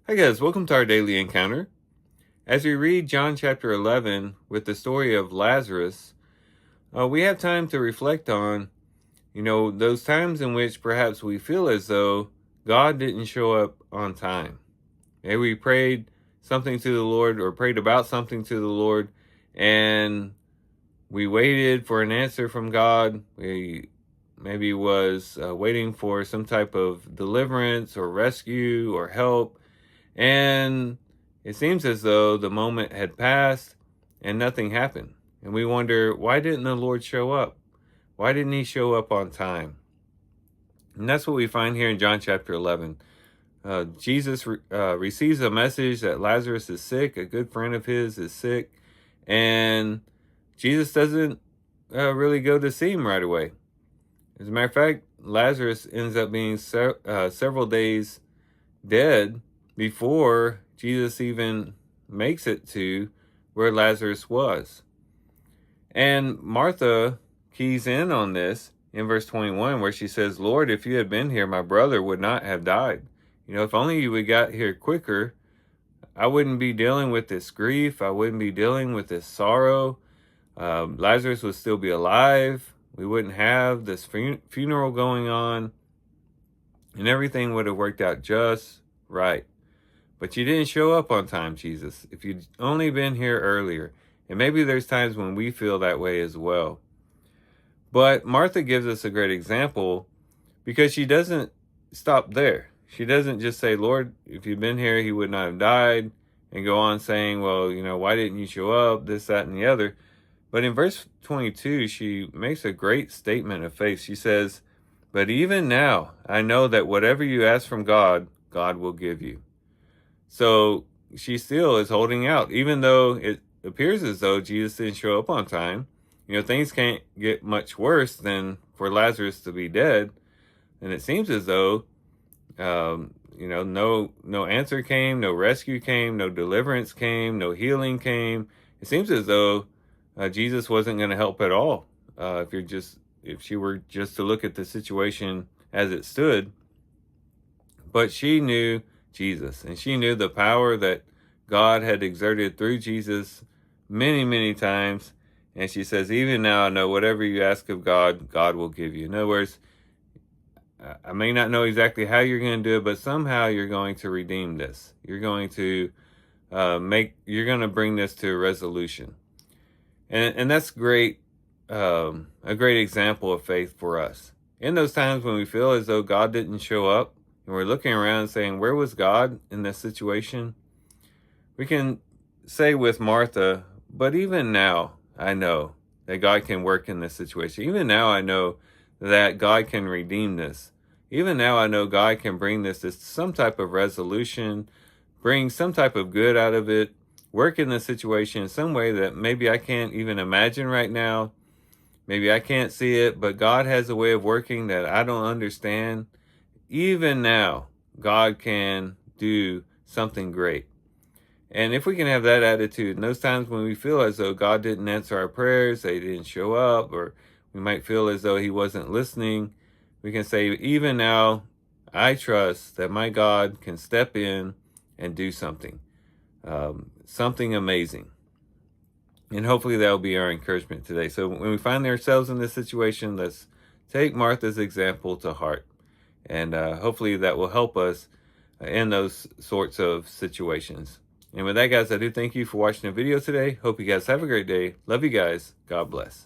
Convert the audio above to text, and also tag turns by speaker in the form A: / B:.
A: Hi guys, welcome to our daily encounter. As we read John chapter 11 with the story of Lazarus, we have time to reflect on, those times in which perhaps we feel as though God didn't show up on time. Maybe we prayed something to the Lord or prayed about something to the Lord and we waited for an answer from God. We maybe was waiting for some type of deliverance or rescue or help, and it seems as though the moment had passed and nothing happened. And we wonder, why didn't the Lord show up? Why didn't he show up on time? And that's what we find here in John chapter 11. Jesus receives a message that Lazarus is sick, a good friend of his is sick, and Jesus doesn't really go to see him right away. As a matter of fact, Lazarus ends up being several days dead before Jesus even makes it to where Lazarus was. And Martha keys in on this in verse 21, where she says, "Lord, if you had been here, my brother would not have died. If only you would got here quicker, I wouldn't be dealing with this grief. I wouldn't be dealing with this sorrow. Lazarus would still be alive. We wouldn't have this funeral going on, and everything would have worked out just right. But you didn't show up on time, Jesus. If you'd only been here earlier." And maybe there's times when we feel that way as well. But Martha gives us a great example because she doesn't stop there. She doesn't just say, "Lord, if you'd been here, he would not have died," and go on saying, "Well, why didn't you show up?" This, that, and the other. But in verse 22, she makes a great statement of faith. She says, "But even now, I know that whatever you ask from God, God will give you." So she still is holding out, even though it appears as though Jesus didn't show up on time. Things can't get much worse than for Lazarus to be dead. And it seems as though, no answer came, no rescue came, no deliverance came, no healing came. It seems as though Jesus wasn't going to help at all. If she were just to look at the situation as it stood. But she knew Jesus, and she knew the power that God had exerted through Jesus many, many times. And she says, "Even now, I know whatever you ask of God, God will give you." In other words, I may not know exactly how you're going to do it, but somehow you're going to redeem this. You're going to you're going to bring this to a resolution. And that's great, a great example of faith for us. In those times when we feel as though God didn't show up, and we're looking around and saying, "Where was God in this situation?" We can say with Martha, "But even now, I know that God can work in this situation. Even now, I know that God can redeem this. Even now, I know God can bring this to some type of resolution, bring some type of good out of it, work in the situation in some way that maybe I can't even imagine right now. Maybe I can't see it, but God has a way of working that I don't understand. Even now, God can do something great." And if we can have that attitude in those times when we feel as though God didn't answer our prayers, they didn't show up, or we might feel as though he wasn't listening, we can say, "Even now, I trust that my God can step in and do something, something amazing." And hopefully that will be our encouragement today. So when we find ourselves in this situation, let's take Martha's example to heart. And hopefully that will help us in those sorts of situations. And with that, guys, I do thank you for watching the video today. Hope you guys have a great day. Love you guys. God bless.